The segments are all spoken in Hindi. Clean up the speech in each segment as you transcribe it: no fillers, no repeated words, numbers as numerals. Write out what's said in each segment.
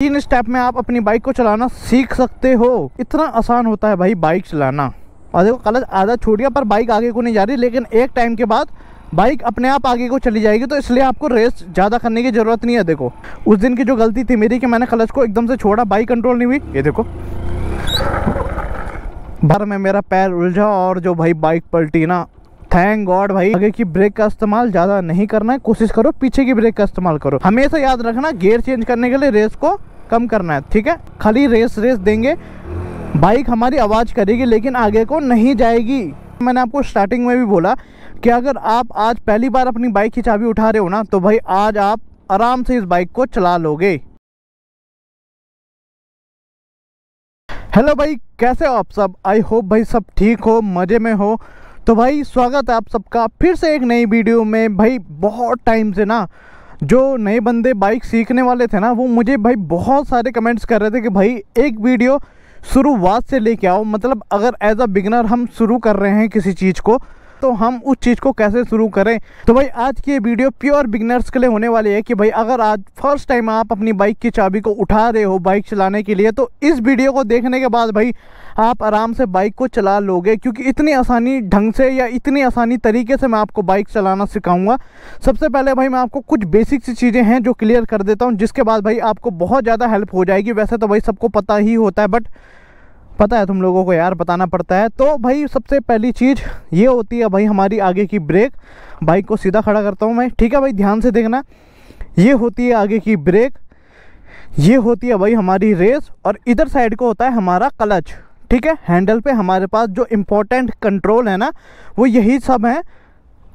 3 स्टेप में आप अपनी बाइक को चलाना सीख सकते हो। इतना आसान होता है भाई बाइक चलाना। और देखो क्लच आधा छूट गया पर बाइक आगे को नहीं जा रही, लेकिन एक टाइम के बाद बाइक अपने आप आगे को चली जाएगी, तो इसलिए आपको रेस ज़्यादा करने की ज़रूरत नहीं है। देखो उस दिन की जो गलती थी मेरी कि मैंने क्लच को एकदम से छोड़ा, बाइक कंट्रोल नहीं हुई, ये देखो बार में मेरा पैर उलझा और जो भाई बाइक पलटी ना। थैंक गॉड भाई। आगे की ब्रेक का इस्तेमाल ज़्यादा नहीं करना है, कोशिश करो पीछे की ब्रेक का इस्तेमाल करो। हमेशा याद रखना गियर चेंज करने के लिए रेस को कम करना है, ठीक है। खाली रेस देंगे, बाइक हमारी आवाज़ करेगी लेकिन आगे को नहीं जाएगी। मैंने आपको स्टार्टिंग में भी बोला कि अगर आप आज पहली बार अपनी बाइक की चाबी उठा रहे हो ना, तो भाई आज आप आराम से इस बाइक को चला लोगे। हेलो भाई, कैसे हो आप सब? आई होप भाई सब ठीक हो, मज़े में हो। तो भाई स्वागत है आप सबका फिर से एक नई वीडियो में। भाई बहुत टाइम से ना जो नए बंदे बाइक सीखने वाले थे ना, वो मुझे भाई बहुत सारे कमेंट्स कर रहे थे कि भाई एक वीडियो शुरुआत से लेके आओ। मतलब अगर एज अ बिगनर हम शुरू कर रहे हैं किसी चीज़ को, तो हम उस चीज़ को कैसे शुरू करें। तो भाई आज की ये वीडियो प्योर बिगनर्स के लिए होने वाली है कि भाई अगर आज फर्स्ट टाइम आप अपनी बाइक की चाबी को उठा रहे हो बाइक चलाने के लिए, तो इस वीडियो को देखने के बाद भाई आप आराम से बाइक को चला लोगे, क्योंकि इतनी आसानी ढंग से या इतनी आसानी तरीके से मैं आपको बाइक चलाना सिखाऊंगा। सबसे पहले भाई मैं आपको कुछ बेसिक सी चीज़ें हैं जो क्लियर कर देता हूँ, जिसके बाद भाई आपको बहुत ज़्यादा हेल्प हो जाएगी। वैसे तो भाई सबको पता ही होता है, बट पता है तुम लोगों को यार बताना पड़ता है। तो भाई सबसे पहली चीज़ ये होती है भाई हमारी आगे की ब्रेक। बाइक को सीधा खड़ा करता हूँ मैं, ठीक है भाई, ध्यान से देखना। ये होती है आगे की ब्रेक, ये होती है भाई हमारी रेस, और इधर साइड को होता है हमारा क्लच, ठीक है। हैंडल पे हमारे पास जो इम्पोर्टेंट कंट्रोल है ना, वो यही सब है,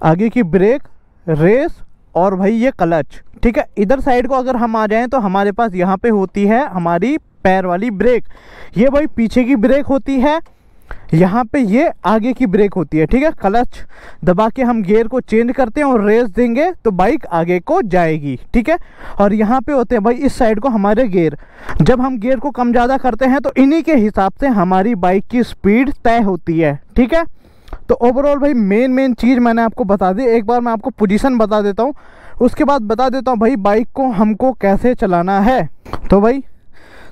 आगे की ब्रेक, रेस और भाई ये क्लच, ठीक है। इधर साइड को अगर हम आ जाएं तो हमारे पास यहाँ पे होती है हमारी पैर वाली ब्रेक। ये भाई पीछे की ब्रेक होती है, यहाँ पे ये आगे की ब्रेक होती है, ठीक है। क्लच दबा के हम गियर को चेंज करते हैं और रेस देंगे तो बाइक आगे को जाएगी, ठीक है। और यहाँ पे होते हैं भाई इस साइड को हमारे गियर। जब हम गियर को कम ज़्यादा करते हैं तो इन्हीं के हिसाब से हमारी बाइक की स्पीड तय होती है, ठीक है। तो ओवरऑल भाई मेन चीज़ मैंने आपको बता दी। एक बार मैं आपको पोजीशन बता देता हूँ, उसके बाद बता देता हूँ भाई बाइक को हमको कैसे चलाना है। तो भाई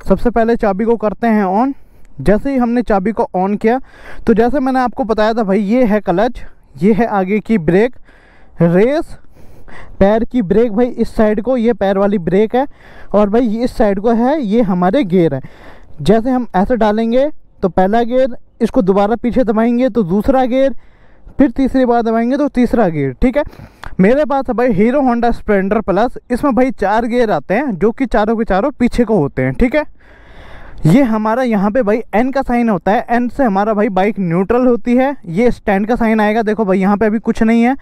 सबसे पहले चाबी को करते हैं ऑन। जैसे ही हमने चाबी को ऑन किया तो जैसे मैंने आपको बताया था भाई, ये है क्लच, ये है आगे की ब्रेक, रेस, पैर की ब्रेक भाई इस साइड को, ये पैर वाली ब्रेक है, और भाई इस साइड को है ये हमारे गियर है। जैसे हम ऐसे डालेंगे तो पहला गियर, इसको दोबारा पीछे दबाएंगे तो दूसरा गियर, फिर तीसरी बार दबाएंगे तो तीसरा गियर, ठीक है। मेरे पास है भाई हीरो होंडा स्प्लेंडर प्लस, इसमें भाई 4 गियर आते हैं जो कि चारों के चारों पीछे को होते हैं, ठीक है। ये हमारा यहाँ पे भाई एन का साइन होता है, एन से हमारा भाई बाइक न्यूट्रल होती है। ये स्टैंड का साइन आएगा, देखो भाई यहाँ पे अभी कुछ नहीं है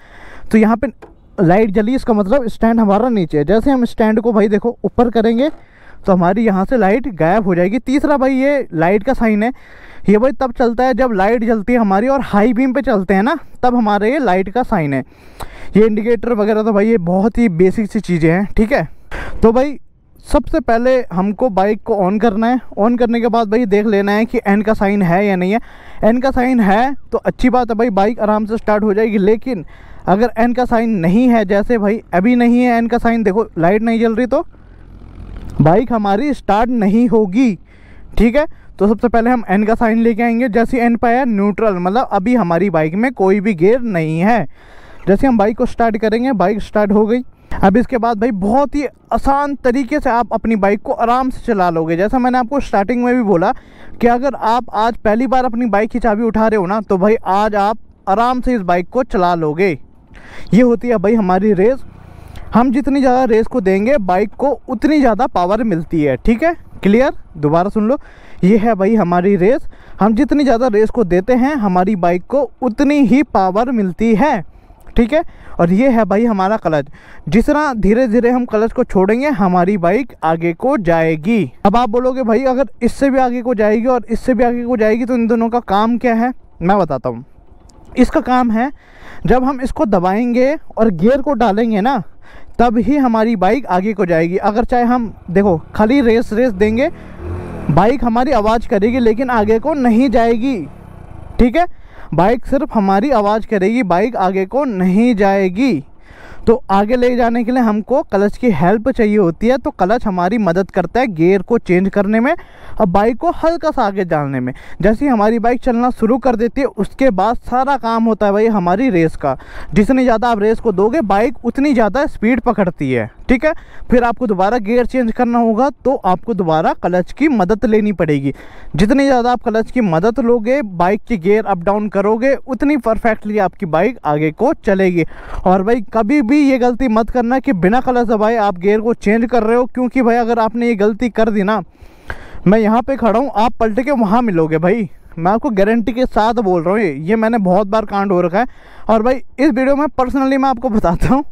तो यहाँ पे लाइट जली, इसका मतलब स्टैंड हमारा नीचे है। जैसे हम स्टैंड को भाई देखो ऊपर करेंगे तो हमारी यहाँ से लाइट गायब हो जाएगी। तीसरा भाई ये लाइट का साइन है, ये भाई तब चलता है जब लाइट जलती है हमारी और हाई बीम पे चलते हैं ना, तब हमारे ये लाइट का साइन है। ये इंडिकेटर वगैरह तो भाई ये बहुत ही बेसिक सी चीज़ें हैं, ठीक है। तो भाई सबसे पहले हमको बाइक को ऑन करना है। ऑन करने के बाद भाई देख लेना है कि एन का साइन है या नहीं है। एन का साइन है तो अच्छी बात है भाई, बाइक आराम से स्टार्ट हो जाएगी। लेकिन अगर एन का साइन नहीं है, जैसे भाई अभी नहीं है एन का साइन, देखो लाइट नहीं जल रही, तो बाइक हमारी स्टार्ट नहीं होगी, ठीक है। तो सबसे पहले हम एन का साइन लेके आएंगे। जैसे एन पाया न्यूट्रल, मतलब अभी हमारी बाइक में कोई भी गियर नहीं है। जैसे हम बाइक को स्टार्ट करेंगे, बाइक स्टार्ट हो गई। अब इसके बाद भाई बहुत ही आसान तरीके से आप अपनी बाइक को आराम से चला लोगे। जैसा मैंने आपको स्टार्टिंग में भी बोला कि अगर आप आज पहली बार अपनी बाइक की चाबी उठा रहे हो ना, तो भाई आज आप आराम से इस बाइक को चला लोगे। ये होती है भाई हमारी रेस। हम जितनी ज़्यादा रेस को देंगे बाइक को उतनी ज़्यादा पावर मिलती है, ठीक है। क्लियर? दोबारा सुन लो, ये है भाई हमारी रेस। हम जितनी ज़्यादा रेस को देते हैं हमारी बाइक को उतनी ही पावर मिलती है, ठीक है। और ये है भाई हमारा क्लच। जितना धीरे धीरे हम क्लच को छोड़ेंगे हमारी बाइक आगे को जाएगी। अब आप बोलोगे भाई अगर इससे भी आगे को जाएगी और इससे भी आगे को जाएगी तो इन दोनों का काम क्या है, मैं बताता हूँ। इसका काम है जब हम इसको दबाएंगे और गियर को डालेंगे ना, तब ही हमारी बाइक आगे को जाएगी। अगर चाहे हम देखो खाली रेस देंगे, बाइक हमारी आवाज़ करेगी लेकिन आगे को नहीं जाएगी, ठीक है। बाइक सिर्फ हमारी आवाज़ करेगी, बाइक आगे को नहीं जाएगी। तो आगे ले जाने के लिए हमको क्लच की हेल्प चाहिए होती है। तो क्लच हमारी मदद करता है गियर को चेंज करने में और बाइक को हल्का सा आगे डालने में। जैसे ही हमारी बाइक चलना शुरू कर देती है उसके बाद सारा काम होता है भाई हमारी रेस का। जितनी ज़्यादा आप रेस को दोगे बाइक उतनी ज़्यादा स्पीड पकड़ती है, ठीक है। फिर आपको दोबारा गियर चेंज करना होगा तो आपको दोबारा क्लच की मदद लेनी पड़ेगी। जितनी ज़्यादा आप क्लच की मदद लोगे, बाइक की गियर अप डाउन करोगे, उतनी परफेक्टली आपकी बाइक आगे को चलेगी। और भाई कभी भी ये गलती मत करना कि बिना क्लच दबाए आप गियर को चेंज कर रहे हो, क्योंकि भाई अगर आपने ये गलती कर दी ना, मैं यहाँ पे खड़ा हूँ, आप पलट के वहाँ मिलोगे भाई। मैं आपको गारंटी के साथ बोल रहा हूँ, ये मैंने बहुत बार कांड हो रखा है। और भाई इस वीडियो में पर्सनली मैं आपको बताता हूँ,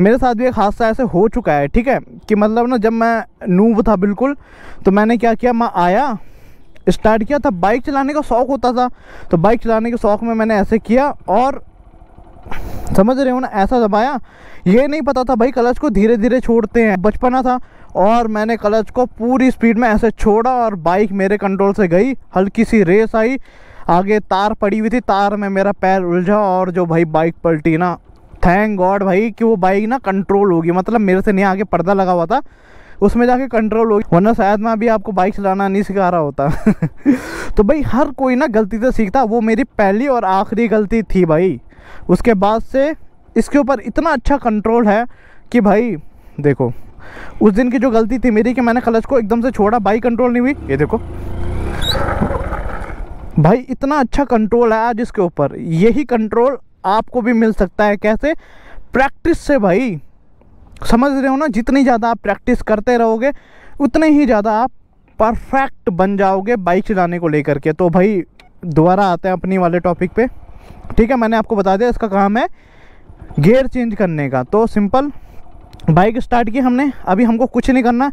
मेरे साथ भी एक हादसा ऐसे हो चुका है, ठीक है। कि मतलब ना जब मैं नूब था बिल्कुल, तो मैंने क्या किया, मैं आया स्टार्ट किया था, बाइक चलाने का शौक़ होता था, तो बाइक चलाने के शौक़ में मैंने ऐसे किया और समझ रहे हो ना, ऐसा दबाया। ये नहीं पता था भाई क्लच को धीरे धीरे छोड़ते हैं, बचपना था, और मैंने क्लच को पूरी स्पीड में ऐसे छोड़ा और बाइक मेरे कंट्रोल से गई। हल्की सी रेस आई, आगे तार पड़ी हुई थी, तार में मेरा पैर उलझा और जो भाई बाइक पलटी ना, थैंक गॉड भाई कि वो बाइक ना कंट्रोल होगी, मतलब मेरे से नहीं, आगे पर्दा लगा हुआ था उसमें जाके कंट्रोल होगी, वरना शायद मैं अभी आपको बाइक चलाना नहीं सिखा रहा होता। तो भाई हर कोई ना गलती से सीखता, वो मेरी पहली और आखिरी गलती थी भाई। उसके बाद से इसके ऊपर इतना अच्छा कंट्रोल है कि भाई देखो, उस दिन की जो गलती थी मेरी कि मैंने क्लच को एकदम से छोड़ा, बाइक कंट्रोल नहीं हुई, ये देखो भाई इतना अच्छा कंट्रोल है आज इसके ऊपर। यही कंट्रोल आपको भी मिल सकता है, कैसे? प्रैक्टिस से भाई, समझ रहे हो ना। जितनी ज़्यादा आप प्रैक्टिस करते रहोगे उतने ही ज़्यादा आप परफेक्ट बन जाओगे बाइक चलाने को लेकर के। तो भाई दोबारा आते हैं अपनी वाले टॉपिक पे, ठीक है। मैंने आपको बता दिया इसका काम है गियर चेंज करने का। तो सिंपल, बाइक स्टार्ट की हमने, अभी हमको कुछ नहीं करना,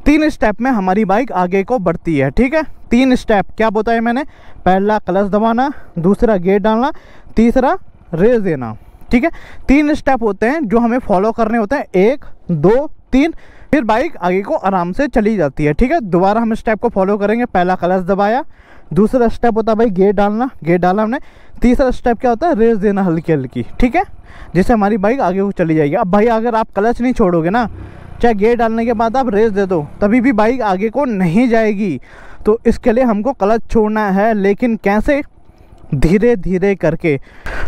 3 स्टेप में हमारी बाइक आगे को बढ़ती है, ठीक है। 3 स्टेप क्या बताया मैंने? पहला क्लच दबाना, दूसरा गियर डालना, तीसरा रेस देना, ठीक है। 3 स्टेप होते हैं जो हमें फॉलो करने होते हैं, 1 2 3, फिर बाइक आगे को आराम से चली जाती है, ठीक है। दोबारा हम स्टेप को फॉलो करेंगे। पहला क्लच दबाया, दूसरा स्टेप होता है भाई गियर डालना, गियर डाला हमने, तीसरा स्टेप क्या होता है? रेस देना हल्की हल्की, ठीक है, जिससे हमारी बाइक आगे को चली जाएगी। अब भाई अगर आप क्लच नहीं छोड़ोगे ना, चाहे गियर डालने के बाद आप रेस दे दो, तभी भी बाइक आगे को नहीं जाएगी। तो इसके लिए हमको क्लच छोड़ना है, लेकिन कैसे? धीरे धीरे करके।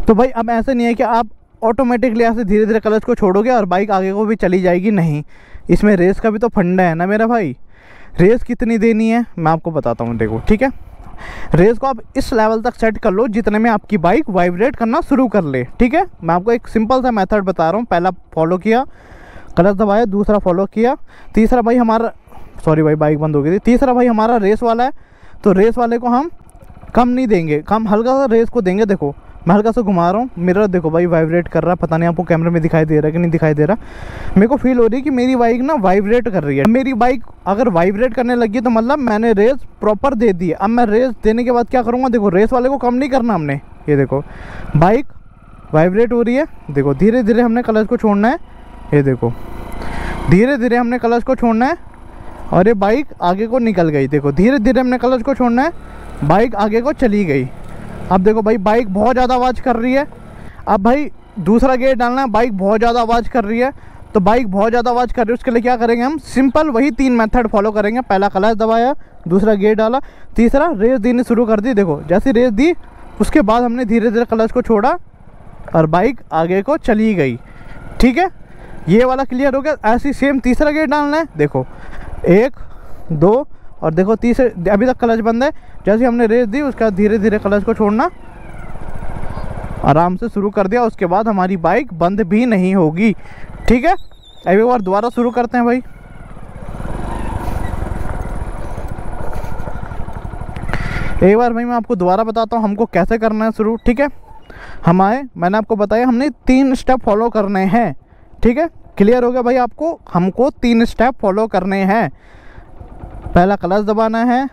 तो भाई अब ऐसे नहीं है कि आप ऑटोमेटिकली ऐसे धीरे धीरे क्लच को छोड़ोगे और बाइक आगे को भी चली जाएगी, नहीं। इसमें रेस का भी तो फंडा है ना मेरा भाई। रेस कितनी देनी है मैं आपको बताता हूँ, देखो, ठीक है। रेस को आप इस लेवल तक सेट कर लो जितने में आपकी बाइक वाइब्रेट करना शुरू कर ले, ठीक है। मैं आपको एक सिंपल सा मेथड बता रहा हूँ। पहला फॉलो किया, क्लच दबाया, दूसरा फॉलो किया, तीसरा भाई हमारा, सॉरी भाई बाइक बंद हो गई थी, तीसरा भाई हमारा रेस वाला है। तो रेस वाले को हम कम नहीं देंगे, कम हल्का सा रेस को देंगे। देखो मैं हल्का सा घुमा रहा हूँ, मिरर देखो भाई वाइब्रेट कर रहा है, पता नहीं आपको कैमरे में दिखाई दे रहा है कि नहीं दिखाई दे रहा। मेरे को फील हो रही है कि मेरी बाइक ना वाइब्रेट कर रही है। मेरी बाइक अगर वाइब्रेट करने लगी तो मतलब मैंने रेस प्रॉपर दे दी है। अब मैं रेस देने के बाद क्या करूँगा? देखो रेस वाले को कम नहीं करना हमने, ये देखो बाइक वाइब्रेट हो रही है, देखो धीरे धीरे हमने क्लच को छोड़ना है, ये देखो धीरे धीरे हमने क्लच को छोड़ना है और ये बाइक आगे को निकल गई। देखो धीरे धीरे हमने क्लच को छोड़ना है, बाइक आगे को चली गई। अब देखो भाई बाइक बहुत ज़्यादा आवाज़ कर रही है। अब भाई दूसरा गियर डालना है, बाइक बहुत ज़्यादा आवाज़ कर रही है, तो बाइक बहुत ज़्यादा आवाज़ कर रही है, उसके लिए क्या करेंगे हम? सिंपल वही 3 मेथड फॉलो करेंगे। पहला क्लच दबाया, दूसरा गियर डाला, तीसरा रेस देनी शुरू कर दी। देखो जैसी रेस दी उसके बाद हमने धीरे धीरे क्लच को छोड़ा और बाइक आगे को चली गई, ठीक है। ये वाला क्लियर हो गया। ऐसी सेम तीसरा गियर डालना है, देखो 1 2 और देखो तीसरे, अभी तक क्लच बंद है। जैसे हमने रेस दी उसके बाद धीरे धीरे क्लच को छोड़ना, आराम से शुरू कर दिया, उसके बाद हमारी बाइक बंद भी नहीं होगी, ठीक है। अब एक बार दोबारा शुरू करते हैं भाई। एक बार भाई मैं आपको दोबारा बताता हूँ हमको कैसे करना है शुरू, ठीक है। मैंने आपको बताया हमने 3 स्टेप फॉलो करने हैं, ठीक है। क्लियर हो गया भाई आपको? हमको 3 स्टेप फॉलो करने हैं। पहला क्लच दबाना है,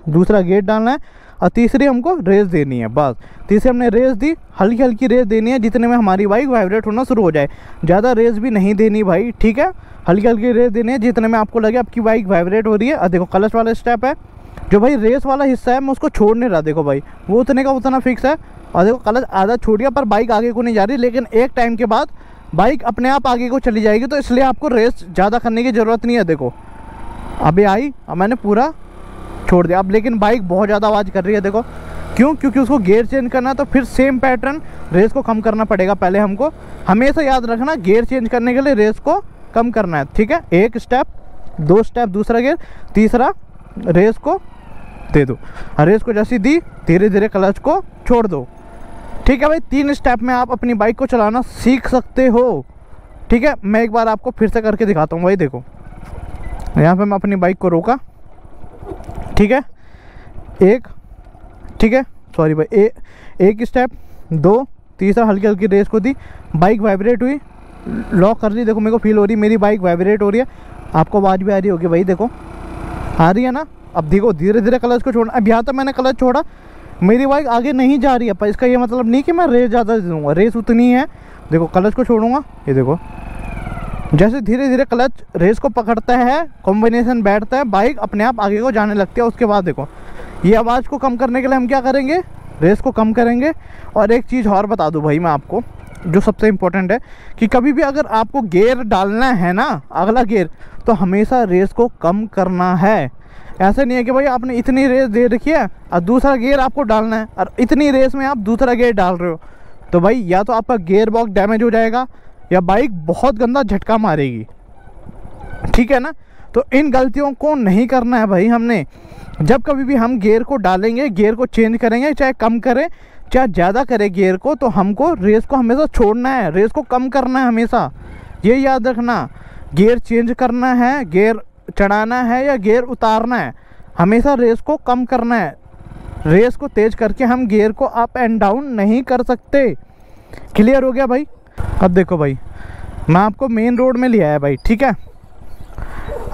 दूसरा गियर डालना है और तीसरी हमको रेस देनी है। बस तीसरी हमने रेस दी, हल्की हल्की रेस देनी है जितने में हमारी बाइक वाइब्रेट होना शुरू हो जाए। ज़्यादा रेस भी नहीं देनी भाई, ठीक है। हल्की हल्की रेस देनी है जितने में आपको लगे आपकी बाइक वाइब्रेट हो रही है। और देखो क्लच वाला स्टेप है, जो भाई रेस वाला हिस्सा है मैं उसको छोड़ नहीं रहा, देखो भाई वो उतने का उतना फिक्स है। और देखो क्लच आधा छूट गया पर बाइक आगे को नहीं जा रही, लेकिन एक टाइम के बाद बाइक अपने आप आगे को चली जाएगी, तो इसलिए आपको रेस ज़्यादा करने की ज़रूरत नहीं है। देखो अभी आई, अब मैंने पूरा छोड़ दिया। अब लेकिन बाइक बहुत ज़्यादा आवाज़ कर रही है, देखो क्यों? क्योंकि उसको गियर चेंज करना है, तो फिर सेम पैटर्न रेस को कम करना पड़ेगा। पहले हमको हमेशा याद रखना, गियर चेंज करने के लिए रेस को कम करना है, ठीक है। एक स्टेप, 2 स्टेप दूसरा गियर, तीसरा रेस को दे दो। रेस को जैसी दी, धीरे धीरे क्लच को छोड़ दो, ठीक है भाई। 3 स्टेप में आप अपनी बाइक को चलाना सीख सकते हो, ठीक है। मैं एक बार आपको फिर से करके दिखाता हूँ भाई। देखो यहाँ पे मैं अपनी बाइक को रोका, ठीक है, एक, ठीक है, सॉरी भाई, एक स्टेप, 2, तीसरा हल्की हल्की रेस को दी, बाइक वाइब्रेट हुई, लॉक कर ली। देखो मेरे को फील हो रही है मेरी बाइक वाइब्रेट हो रही है, आपको आवाज़ भी आ रही होगी भाई, देखो आ रही है ना। अब देखो धीरे धीरे क्लच को छोड़ना। अब यहाँ तक मैंने क्लच छोड़ा, मेरी बाइक आगे नहीं जा रही है, पर इसका ये मतलब नहीं कि मैं रेस ज़्यादा दे दूँगा, रेस उतनी है। देखो क्लच को छोड़ूंगा, ये देखो जैसे धीरे धीरे क्लच रेस को पकड़ता है, कॉम्बिनेशन बैठता है, बाइक अपने आप आगे को जाने लगती है। उसके बाद देखो ये आवाज़ को कम करने के लिए हम क्या करेंगे, रेस को कम करेंगे। और एक चीज़ और बता दूं भाई मैं आपको, जो सबसे इम्पोर्टेंट है, कि कभी भी अगर आपको गियर डालना है ना, अगला गियर, तो हमेशा रेस को कम करना है। ऐसा नहीं है कि भाई आपने इतनी रेस दे रखी है और दूसरा गियर आपको डालना है, और इतनी रेस में आप दूसरा गियर डाल रहे हो, तो भाई या तो आपका गियर बॉक्स डैमेज हो जाएगा या बाइक बहुत गंदा झटका मारेगी, ठीक है ना। तो इन गलतियों को नहीं करना है भाई हमने। जब कभी भी हम गियर को डालेंगे, गियर को चेंज करेंगे, चाहे कम करें चाहे ज़्यादा करें गियर को, तो हमको रेस को हमेशा छोड़ना है, रेस को कम करना है हमेशा। ये याद रखना, गियर चेंज करना है, गियर चढ़ाना है या गियर उतारना है, हमेशा रेस को कम करना है। रेस को तेज़ करके हम गियर को अप एंड डाउन नहीं कर सकते। क्लियर हो गया भाई? अब देखो भाई, मैं आपको मेन रोड में लिया है भाई, ठीक है।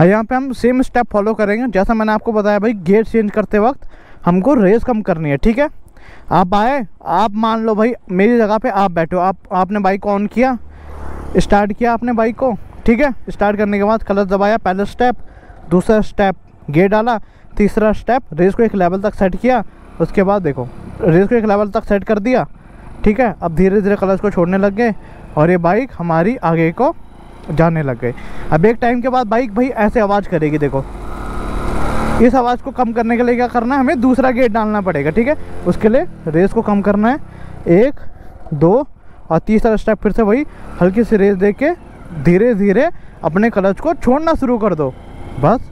यहाँ पे हम सेम स्टेप फॉलो करेंगे जैसा मैंने आपको बताया भाई। गियर चेंज करते वक्त हमको रेस कम करनी है, ठीक है। आप आए, आप मान लो भाई मेरी जगह पे आप बैठो, आपने बाइक ऑन किया, स्टार्ट किया आपने बाइक को, ठीक है। स्टार्ट करने के बाद क्लच दबाया, पहला स्टेप, दूसरा स्टेप गियर डाला, तीसरा स्टेप रेस को एक लेवल तक सेट किया। उसके बाद देखो रेस को एक लेवल तक सेट कर दिया, ठीक है। अब धीरे धीरे क्लच को छोड़ने लग गए और ये बाइक हमारी आगे को जाने लग गई। अब एक टाइम के बाद बाइक भाई ऐसे आवाज़ करेगी, देखो। इस आवाज़ को कम करने के लिए क्या करना है, हमें दूसरा गियर डालना पड़ेगा, ठीक है। उसके लिए रेस को कम करना है, 1, 2 और तीसरा स्टेप फिर से वही हल्की सी रेस दे के धीरे धीरे अपने क्लच को छोड़ना शुरू कर दो। बस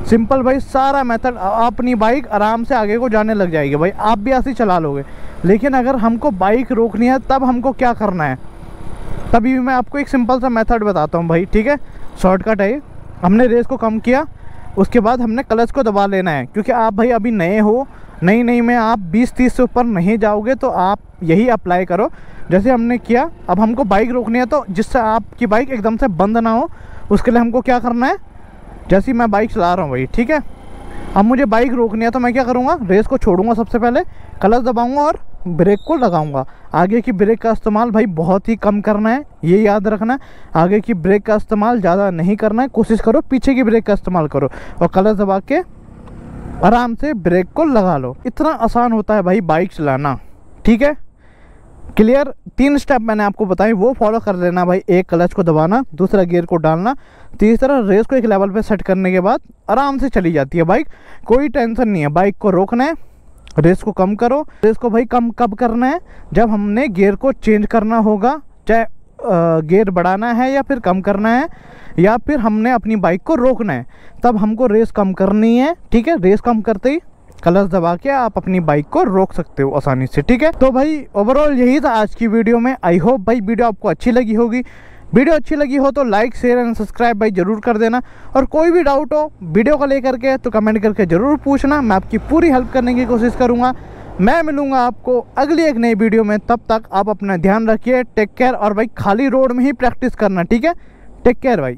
सिंपल भाई, सारा मेथड, अपनी बाइक आराम से आगे को जाने लग जाएगी भाई। आप भी ऐसे ही चला लोगे। लेकिन अगर हमको बाइक रोकनी है तब हमको क्या करना है, तभी मैं आपको एक सिंपल सा मेथड बताता हूँ भाई, ठीक है। शॉर्टकट है। हमने रेस को कम किया, उसके बाद हमने क्लच को दबा लेना है, क्योंकि आप भाई अभी नए हो, नई में आप 20-30 से ऊपर नहीं जाओगे, तो आप यही अप्लाई करो जैसे हमने किया। अब हमको बाइक रोकनी है, तो जिससे आपकी बाइक एकदम से बंद ना हो, उसके लिए हमको क्या करना है, जैसे मैं बाइक चला रहा हूँ भाई, ठीक है। अब मुझे बाइक रोकनी है तो मैं क्या करूँगा, रेस को छोड़ूंगा, सबसे पहले क्लच दबाऊंगा और ब्रेक को लगाऊंगा। आगे की ब्रेक का इस्तेमाल भाई बहुत ही कम करना है, ये याद रखना है। आगे की ब्रेक का इस्तेमाल ज़्यादा नहीं करना है, कोशिश करो पीछे की ब्रेक का इस्तेमाल करो और क्लच दबा के आराम से ब्रेक को लगा लो। इतना आसान होता है भाई बाइक चलाना, ठीक है। क्लियर? 3 स्टेप मैंने आपको बताए, वो फॉलो कर लेना भाई। 1 क्लच को दबाना, दूसरा गियर को डालना, तीसरा रेस को एक लेवल पे सेट करने के बाद आराम से चली जाती है बाइक, कोई टेंशन नहीं है। बाइक को रोकना है, रेस को कम करो। रेस को भाई कम कब करना है, जब हमने गियर को चेंज करना होगा, चाहे गियर बढ़ाना है या फिर कम करना है, या फिर हमने अपनी बाइक को रोकना है, तब हमको रेस कम करनी है, ठीक है। रेस कम करते ही क्लच दबा के आप अपनी बाइक को रोक सकते हो आसानी से, ठीक है। तो भाई ओवरऑल यही था आज की वीडियो में। आई होप भाई वीडियो आपको अच्छी लगी होगी। वीडियो अच्छी लगी हो तो लाइक, शेयर एंड सब्सक्राइब भाई ज़रूर कर देना। और कोई भी डाउट हो वीडियो को लेकर के तो कमेंट करके ज़रूर पूछना, मैं आपकी पूरी हेल्प करने की कोशिश करूँगा। मैं मिलूँगा आपको अगली एक नई वीडियो में, तब तक आप अपना ध्यान रखिए। Take care. और भाई खाली रोड में ही प्रैक्टिस करना, ठीक है। टेक केयर भाई।